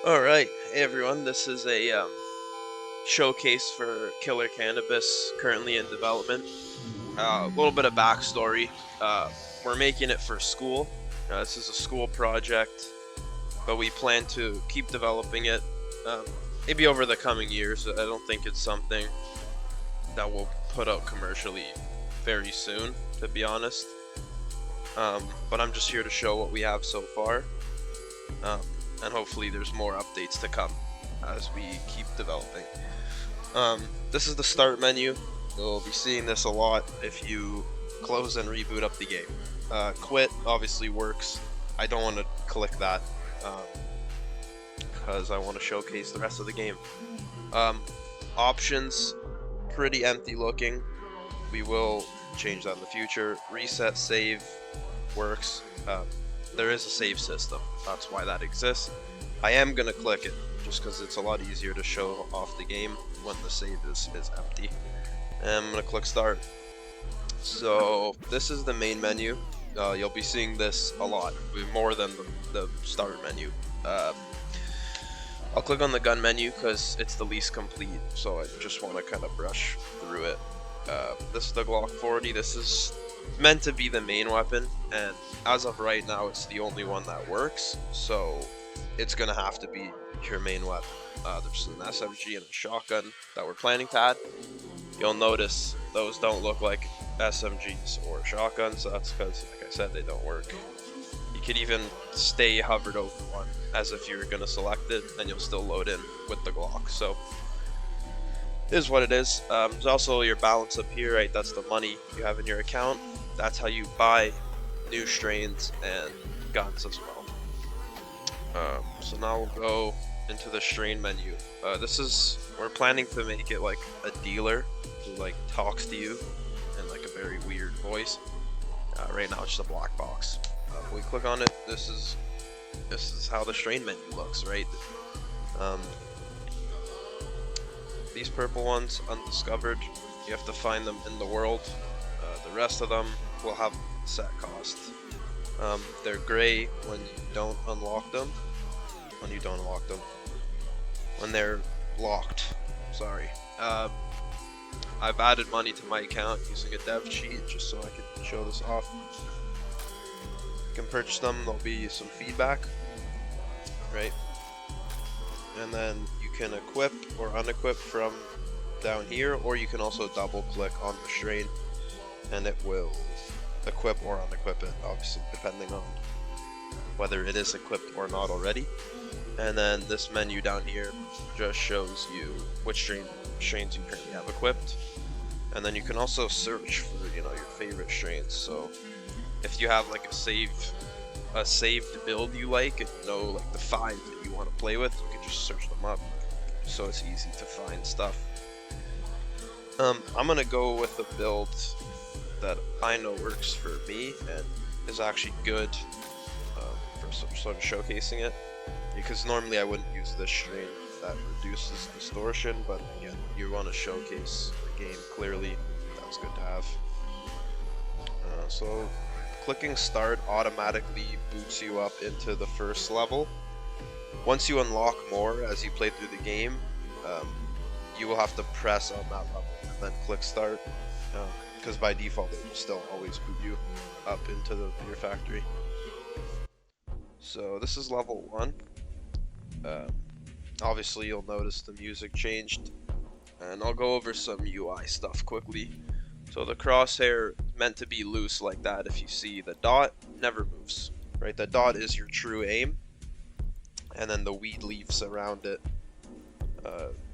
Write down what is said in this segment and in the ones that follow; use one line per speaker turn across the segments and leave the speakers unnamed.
Alright, hey everyone, this is a showcase for Killer Cannabis currently in development. A little bit of backstory. We're making it for school. This is a school project, but we plan to keep developing it um, maybe over the coming years. I don't think it's something that we'll put out commercially very soon, to be honest. But I'm just here to show what we have so far. Um, and hopefully there's more updates to come as we keep developing. This is the start menu. You'll be seeing this a lot if you close and reboot up the game. Quit obviously works. I don't want to click that because I want to showcase the rest of the game. Options, pretty empty looking. We will change that in the future. Reset save works. There is a save system. That's why that exists. I am going to click it just because it's a lot easier to show off the game when the save is empty. And I'm going to click start. So this is the main menu. You'll be seeing this a lot, more than the start menu. I'll click on the gun menu because it's the least complete, so I just want to kind of brush through it. This is the Glock 40. This is meant to be the main weapon, and as of right now it's the only one that works, so it's gonna have to be your main weapon. There's an SMG and a shotgun that we're planning to add. You'll notice those don't look like SMGs or shotguns, so that's because, like I said, they don't work. You could even stay hovered over one as if you were gonna select it, and you'll still load in with the Glock. So is what it is. There's also your balance up here, right? That's the money you have in your account. That's how you buy new strains and guns as well. So now we'll go into the strain menu. We're planning to make it like a dealer who like talks to you in like a very weird voice. Right now it's just a black box. If we click on it, this is how the strain menu looks, right? These purple ones, undiscovered, you have to find them in the world. The rest of them will have set cost. They're gray when you don't unlock them. When they're locked, sorry. I've added money to my account using a dev cheat just so I can show this off. You can purchase them, there'll be some feedback, right? And then you can equip or unequip from down here, or you can also double click on the strain and it will equip or unequip it, obviously depending on whether it is equipped or not already. And then this menu down here just shows you which strains you currently have equipped, and then you can also search for your favorite strains. So if you have like a saved build you like, and like the 5 that you want to play with, you can just search them up, so it's easy to find stuff. I'm gonna go with a build that I know works for me and is actually good for sort of showcasing it, because normally I wouldn't use this strain that reduces distortion, but again, you want to showcase the game clearly, that's good to have. So clicking start automatically boots you up into the first level. Once you unlock more as you play through the game, you will have to press on that level and then click start, because by default it will still always boot you up into the beer factory. So this is level 1. Obviously you'll notice the music changed, and I'll go over some UI stuff quickly. So the crosshair meant to be loose like that. If you see the dot, never moves, right? The dot is your true aim, and then the weed leaves around it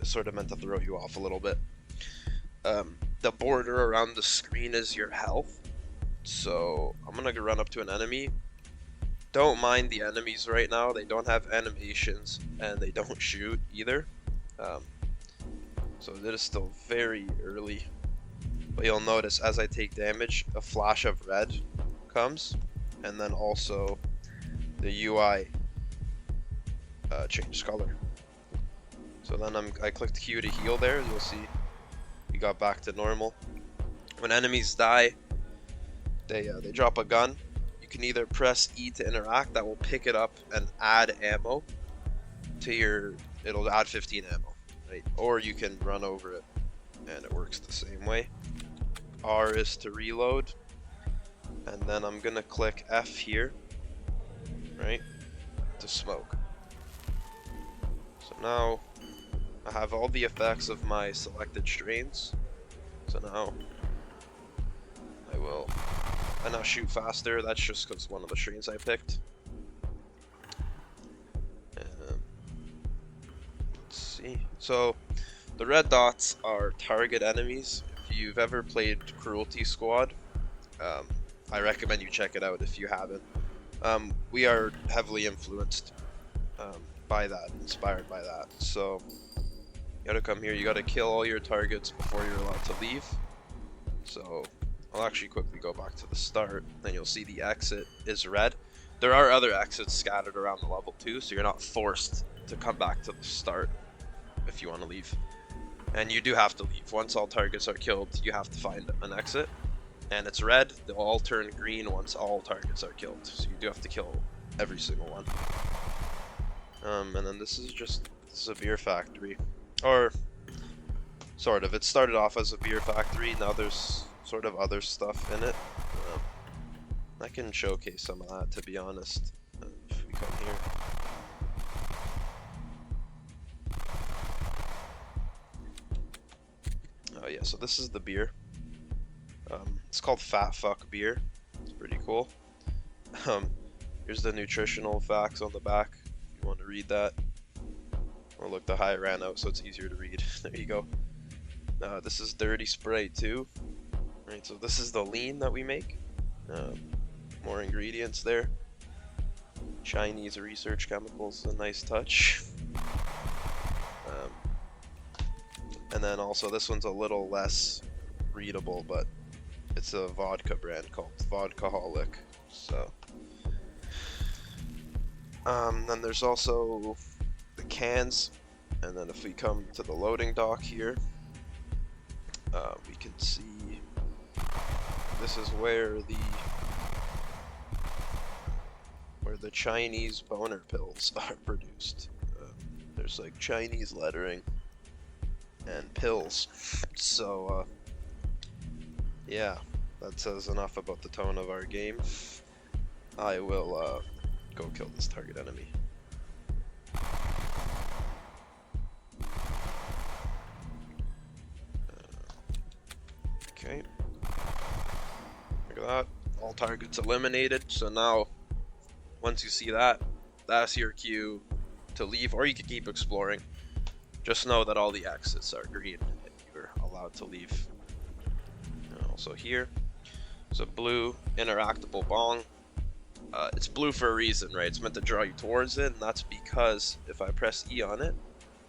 is sort of meant to throw you off a little bit. The border around the screen is your health. So I'm gonna run up to an enemy. Don't mind the enemies right now, they don't have animations and they don't shoot either. So it is still very early. But you'll notice as I take damage, a flash of red comes, and then also the UI changes color. So then I clicked Q to heal there, you'll see we got back to normal. When enemies die, they drop a gun. You can either press E to interact, that will pick it up and add ammo to your, it'll add 15 ammo, right? Or you can run over it and it works the same way. R is to reload, and then I'm gonna click F here, right, to smoke. So now I have all the effects of my selected strains. So now I now shoot faster. That's just because one of the strains I picked. And let's see. So the red dots are target enemies. If you've ever played Cruelty Squad, I recommend you check it out if you haven't. We are heavily influenced by that, inspired by that. So you gotta come here, you gotta kill all your targets before you're allowed to leave. So I'll actually quickly go back to the start, then you'll see the exit is red. There are other exits scattered around the level too, so you're not forced to come back to the start if you want to leave. And you do have to leave. Once all targets are killed, you have to find an exit. And it's red, they'll all turn green once all targets are killed. So you do have to kill every single one. And then this is a beer factory. Or, sort of. It started off as a beer factory, now there's sort of other stuff in it. I can showcase some of that, to be honest, if we come here. Oh yeah, so this is the beer. It's called Fat Fuck Beer. It's pretty cool. Here's the nutritional facts on the back, if you want to read that. Oh look, the high ran out, so it's easier to read. There you go. This is Dirty Sprite too. Right, so this is the lean that we make. More ingredients there. Chinese research chemicals, a nice touch. And then also this one's a little less readable, but it's a vodka brand called Vodkaholic. So, then there's also the cans, and then if we come to the loading dock here, we can see this is where the Chinese boner pills are produced. There's like Chinese lettering and pills. So yeah, that says enough about the tone of our game. I will go kill this target enemy. Okay. Look at that. All targets eliminated. So now, once you see that, that's your cue to leave, or you can keep exploring. Just know that all the exits are green and you're allowed to leave. And also here, it's a blue interactable bong. It's blue for a reason, right? It's meant to draw you towards it, and that's because if I press E on it,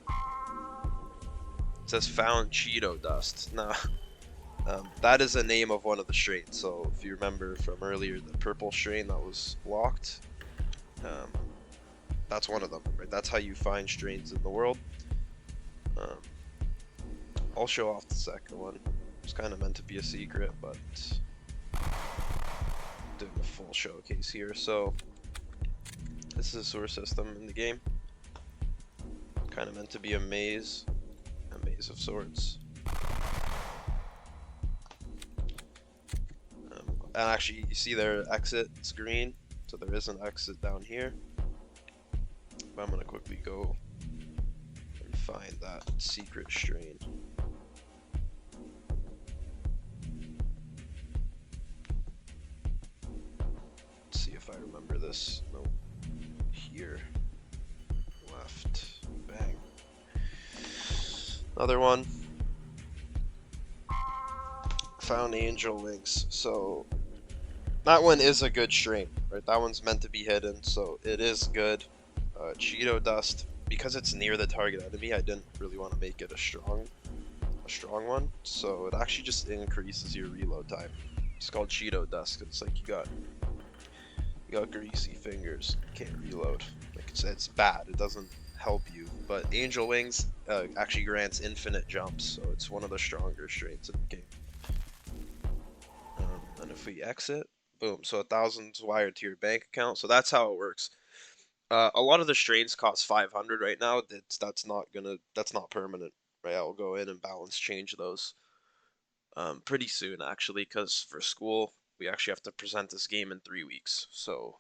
it says found Cheeto dust. Now, that is the name of one of the strains. So if you remember from earlier, the purple strain that was locked, that's one of them, right? That's how you find strains in the world. I'll show off the second one. It's kind of meant to be a secret, but doing a full showcase here. So this is a sewer system in the game. Kind of meant to be a maze of sorts. And actually, you see their exit, it's green, so there is an exit down here. But I'm gonna quickly go and find that secret strain. Let's see if I remember this. Nope. Here. Left. Bang. Another one. Found angel wings. So that one is a good strain, right? That one's meant to be hidden, so it is good. Cheeto dust, because it's near the target enemy, I didn't really want to make it a strong one, so it actually just increases your reload time. It's called Cheeto dust because it's like you got greasy fingers, you can't reload. Like it's bad, it doesn't help you. But angel wings actually grants infinite jumps, so it's one of the stronger strains in the game. And if we exit, boom, so 1,000's wired to your bank account. So that's how it works. A lot of the strains cost 500 right now. That's not permanent, right? I'll go in and balance change those pretty soon actually, because for school we actually have to present this game in 3 weeks. So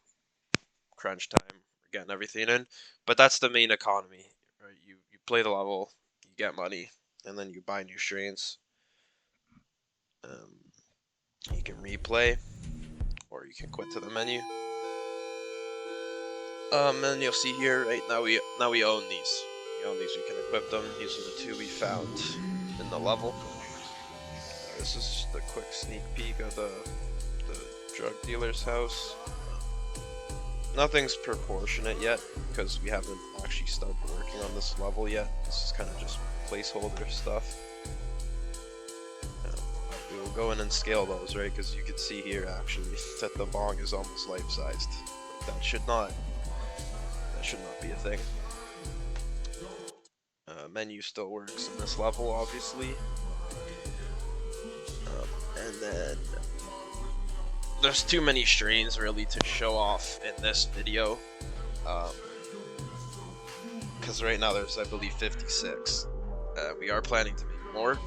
crunch time, we're getting everything in. But that's the main economy, right? You play the level, you get money, and then you buy new strains. You can replay, or you can quit to the menu. And you'll see here, right now we own these. We own these. We can equip them. These are the two we found in the level. This is the quick sneak peek of the drug dealer's house. Nothing's proportionate yet because we haven't actually started working on this level yet. This is kind of just placeholder stuff. We will go in and scale those, right? Because you can see here actually that the bong is almost life-sized. That should not be a thing. Menu still works in this level, obviously. And then there's too many strains really to show off in this video. Because right now there's, I believe, 56. We are planning to make more.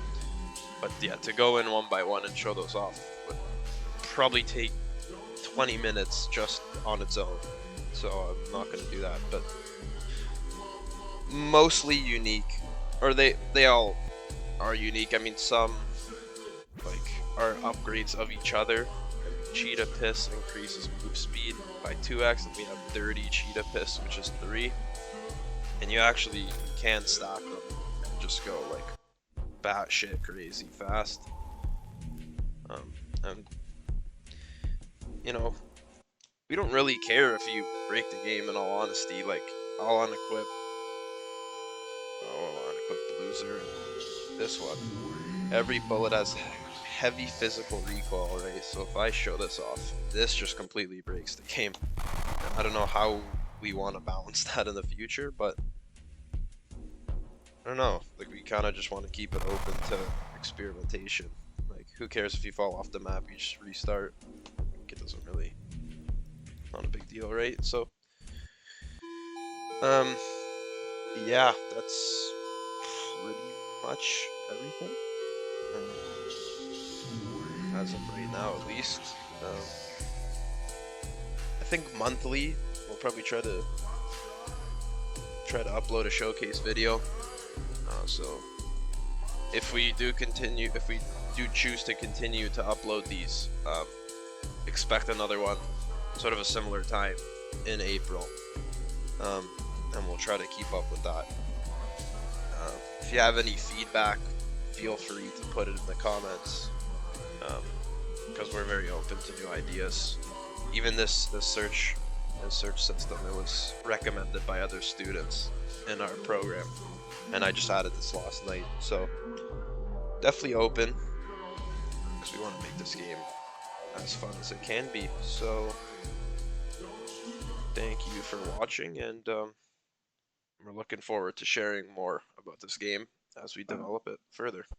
But yeah, to go in one by one and show those off would probably take 20 minutes just on its own. So I'm not going to do that. But mostly unique, or they all are unique. I mean, some like are upgrades of each other. Cheetah Piss increases move speed by 2x, and we have Dirty Cheetah Piss, which is 3. And you actually can stack them and just go like batshit crazy fast. And you know, we don't really care if you break the game. In all honesty, like I'll unequip the loser and this one. Every bullet has heavy physical recoil, right? So if I show this off, this just completely breaks the game. And I don't know how we want to balance that in the future, but I don't know. Like we kind of just want to keep it open to experimentation. Like who cares if you fall off the map? You just restart. Like, it doesn't really, not a big deal, right? So, yeah, that's pretty much everything. As of right now, at least. I think monthly we'll probably try to upload a showcase video. So if we do choose to continue to upload these, expect another one, sort of a similar time in April, and we'll try to keep up with that. If you have any feedback, feel free to put it in the comments, because we're very open to new ideas. Even this search system, it was recommended by other students in our program, and I just added this last night. So definitely open, because we want to make this game as fun as it can be. So thank you for watching, and we're looking forward to sharing more about this game as we develop it further.